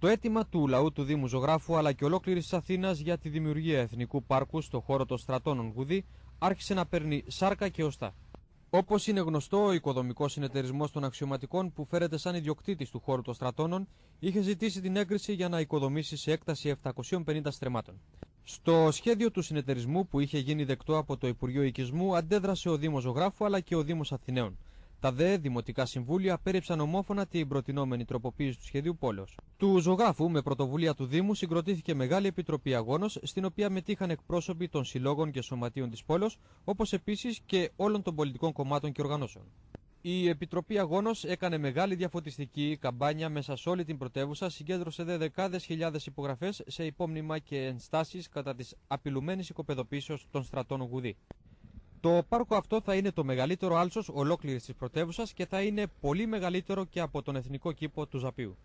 Το αίτημα του λαού του Δήμου Ζωγράφου αλλά και ολόκληρης της Αθήνας για τη δημιουργία εθνικού πάρκου στο χώρο των στρατώνων Γουδί άρχισε να παίρνει σάρκα και οστά. Όπως είναι γνωστό, ο οικοδομικός συνεταιρισμός των αξιωματικών, που φέρεται σαν ιδιοκτήτης του χώρου των στρατώνων, είχε ζητήσει την έγκριση για να οικοδομήσει σε έκταση 750 στρεμμάτων. Στο σχέδιο του συνεταιρισμού, που είχε γίνει δεκτό από το Υπουργείο Οικισμού, αντέδρασε ο Δήμος Ζωγράφου αλλά και ο Δήμος Αθηναίων. Τα ΔΕ δημοτικά συμβούλια απέρριψαν ομόφωνα την προτινόμενη τροποποίηση του σχεδίου πόλεως. Του Ζωγράφου, με πρωτοβουλία του Δήμου, συγκροτήθηκε Μεγάλη Επιτροπή Αγώνος, στην οποία μετήχαν εκπρόσωποι των συλλόγων και σωματείων της πόλεως, όπως επίσης και όλων των πολιτικών κομμάτων και οργανώσεων. Η Επιτροπή Αγώνος έκανε μεγάλη διαφωτιστική καμπάνια μέσα σε όλη την πρωτεύουσα, συγκέντρωσε δεκάδες χιλιάδες υπογραφές σε υπόμνημα και ενστάσεις κατά της απειλουμένης οικοπεδοποίησεως των στρατών Γουδί. Το πάρκο αυτό θα είναι το μεγαλύτερο άλσος ολόκληρης της πρωτεύουσας και θα είναι πολύ μεγαλύτερο και από τον εθνικό κήπο του Ζαπίου.